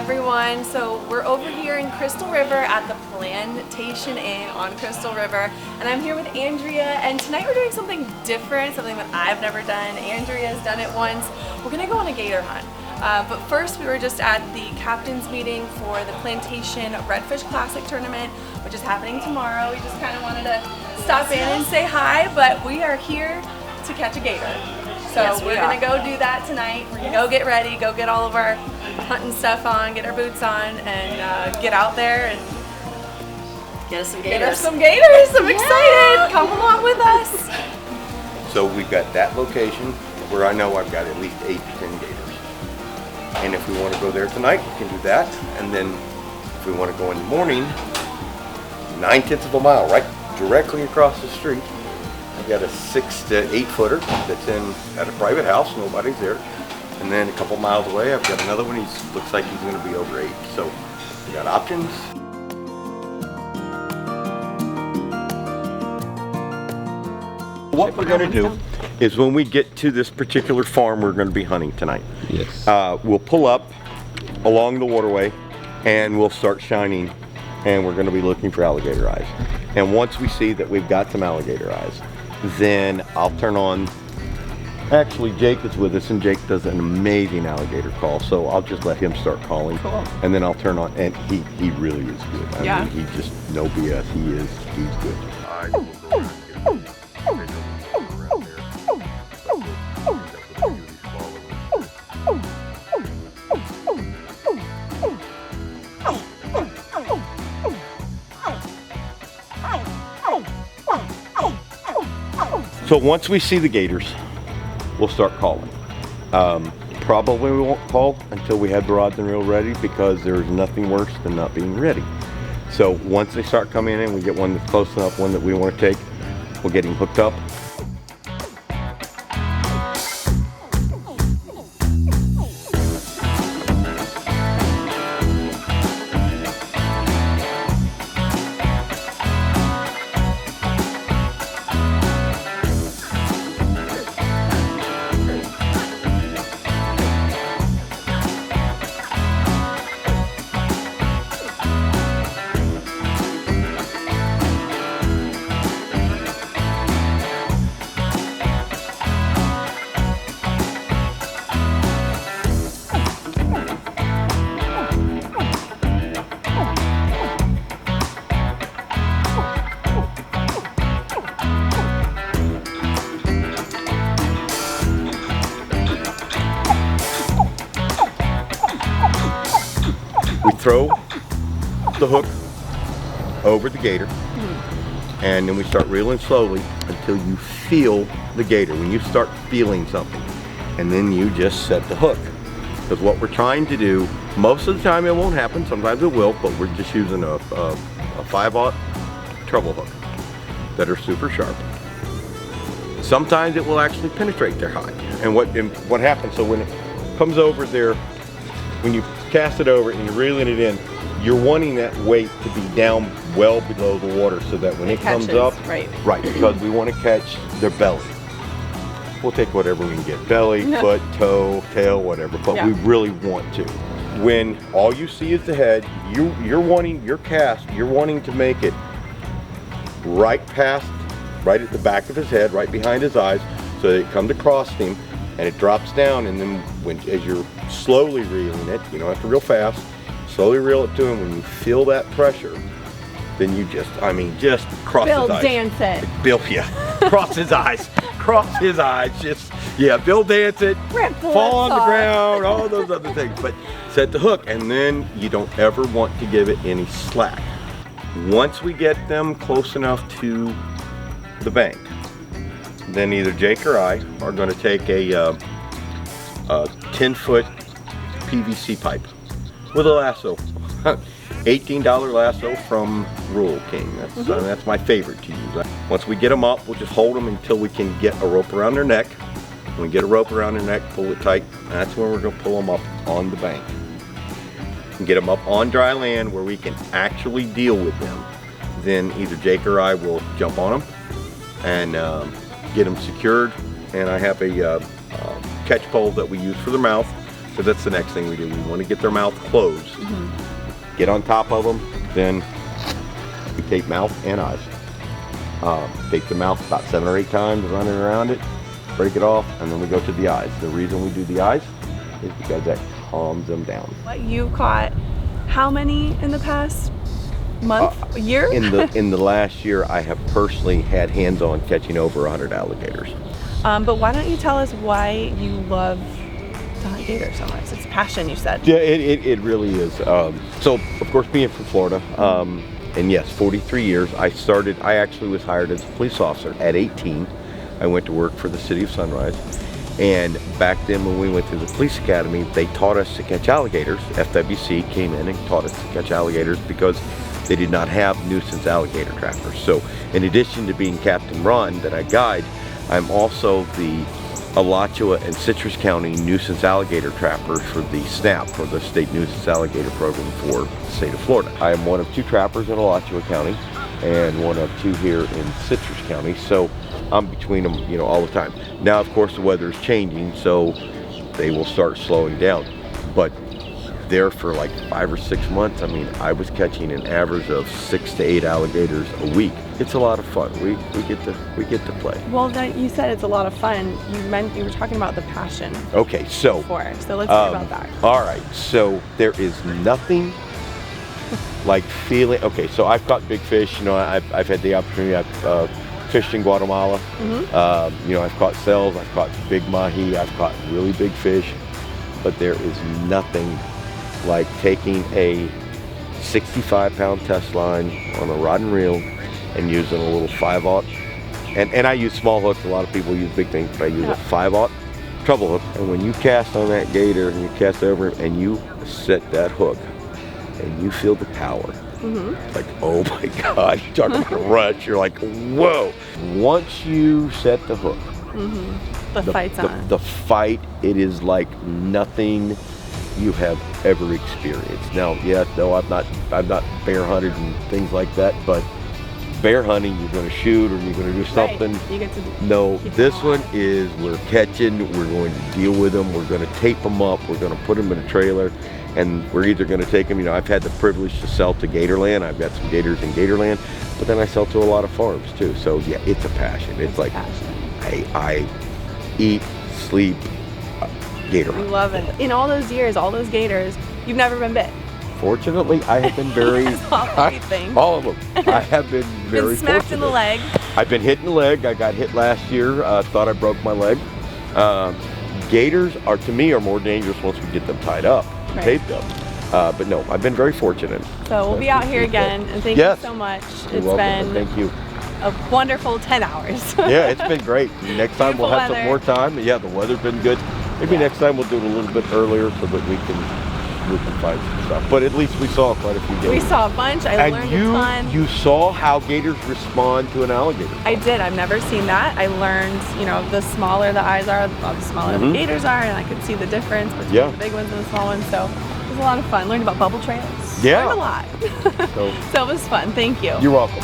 everyone. So we're over here in Crystal River at the Plantation Inn on Crystal River, and I'm here with Andrea, and tonight we're doing something different, something that I've never done. Andrea's done it once. We're gonna go on a gator hunt. But first we were just at the captain's meeting for the Plantation Redfish Classic tournament, which is happening tomorrow. We just kind of wanted to stop in and say hi, but we are here to catch a gator. So yes, we're gonna go do that tonight. We're gonna go get ready, go get all of our hunting stuff on, get our boots on, and get out there and get us some gators. Get us some gators. I'm excited. Come along with us. So we've got that location where I know I've got at least 8 to 10 gators. And if we want to go there tonight, we can do that. And then if we want to go in the morning, 9/10 of a mile, right directly across the street, I've got a 6 to 8 footer that's in at a private house, nobody's there. And then a couple miles away, I've got another one. Looks like he's going to be over 8. So we got options. What we're going to do is when we get to this particular farm we're going to be hunting tonight, yes, we'll pull up along the waterway and we'll start shining, and we're going to be looking for alligator eyes. And once we see that we've got some alligator eyes, then I'll turn on, actually Jake is with us, and Jake does an amazing alligator call, so I'll just let him start calling. Cool. And then I'll turn on, and he really is good. I mean, he just, no BS, he's good. So once we see the gators, we'll start calling. Probably we won't call until we have the rods and reel ready, because there's nothing worse than not being ready. So once they start coming in, we get one that's close enough, one that we want to take, we'll get him hooked up. We throw the hook over the gator, and then we start reeling slowly until you feel the gator. When you start feeling something, and then you just set the hook. Because what we're trying to do, most of the time it won't happen, sometimes it will, but we're just using a 5/0 treble hook that are super sharp. Sometimes it will actually penetrate their hide. And what happens, so when it comes over there, when you cast it over and you're reeling it in, you're wanting that weight to be down well below the water, so that when it comes up, right, because we want to catch their belly. We'll take whatever we can get, belly, foot, toe, tail, whatever, but we really want to. When all you see is the head, you're wanting your cast, you're wanting to make it right at the back of his head, right behind his eyes, so that it comes across him and it drops down. And then as you're slowly reeling it, you don't have to reel fast, slowly reel it to him. When you feel that pressure, then you just cross his eyes. Dance it. Cross his eyes. Cross his eyes. Just, Bill dance it, fall on the ground, all those other things. But set the hook, and then you don't ever want to give it any slack. Once we get them close enough to the bank, then either Jake or I are going to take a 10-foot PVC pipe with a lasso, $18 lasso from Rural King. That's my favorite to use. Once we get them up, we'll just hold them until we can get a rope around their neck. When we get a rope around their neck, pull it tight. That's when we're going to pull them up on the bank and get them up on dry land where we can actually deal with them. Then either Jake or I will jump on them and get them secured. And I have a catch pole that we use for their mouth So that's the next thing we do. We want to get their mouth closed. Get on top of them, then we tape mouth and eyes. Tape the mouth about 7 or 8 times, run it around it, break it off, and then we go to the eyes. The reason we do the eyes is because that calms them down. What, you caught how many in the past month, year? In the last year, I have personally had hands-on catching over 100 alligators. But why don't you tell us why you love to hunt gators so much? It's passion, you said. Yeah, it really is. So, of course, being from Florida, and yes, 43 years, I actually was hired as a police officer at 18. I went to work for the city of Sunrise. And back then when we went to the police academy, they taught us to catch alligators. FWC came in and taught us to catch alligators because they did not have nuisance alligator trappers. So in addition to being Captain Ron that I guide, I'm also the Alachua and Citrus County nuisance alligator trapper for the SNAP, for the State Nuisance Alligator Program for the state of Florida. I am one of 2 trappers in Alachua County and one of 2 here in Citrus County. So I'm between them, you know, all the time. Now, of course, the weather is changing, so they will start slowing down. But there for like 5 or 6 months, I mean, I was catching an average of 6 to 8 alligators a week. It's a lot of fun. We get to play. Well, you said it's a lot of fun. You were talking about the passion. Okay, so Let's talk about that. All right, so there is nothing like feeling. Okay, so I've caught big fish. You know, I've had the opportunity. I've fished in Guatemala. You know, I've caught sails. I've caught big mahi. I've caught really big fish. But there is nothing like taking a 65-pound test line on a rod and reel and using a little 5/0. And I use small hooks. A lot of people use big things, but I use a 5/0 treble hook. And when you cast on that gator and you cast over him and you set that hook and you feel the power, like, oh my God, you're talking about a rush. You're like, whoa. Once you set the hook, The fight's on. The fight, it is like nothing you have ever experienced. Now, yeah, no, I've not bear hunted and things like that, but bear hunting, you're going to shoot or you're going to do something. Right. You get to no, this one is we're catching, we're going to deal with them, we're going to tape them up, we're going to put them in a trailer, and we're either going to take them, you know, I've had the privilege to sell to Gatorland. I've got some gators in Gatorland, but then I sell to a lot of farms too. So yeah, it's a passion. It's like, I eat, sleep, gator I hunt. love it. In all those years, all those gators, you've never been bit. Fortunately, I have been very, all of them. I have been very been smacked fortunate. in the leg. I've been hit in the leg. I got hit last year. Thought I broke my leg. Gators are, to me, are more dangerous once we get them tied up, taped up. But no, I've been very fortunate. So we'll be out here again, and thank you so much. It's been thank you. a wonderful 10 hours. Yeah, it's been great. Next time we'll have some more time. Yeah, the weather's been good. Maybe next time we'll do it a little bit earlier so that we can find some stuff. But at least we saw quite a few gators. We saw a bunch. I learned a ton. You saw how gators respond to an alligator. I did. I've never seen that. I learned, you know, the smaller the eyes are, the smaller the gators are, and I could see the difference between the big ones and the small ones. So it was a lot of fun. Learned about bubble trails. Yeah. Learned a lot. So it was fun. Thank you. You're welcome.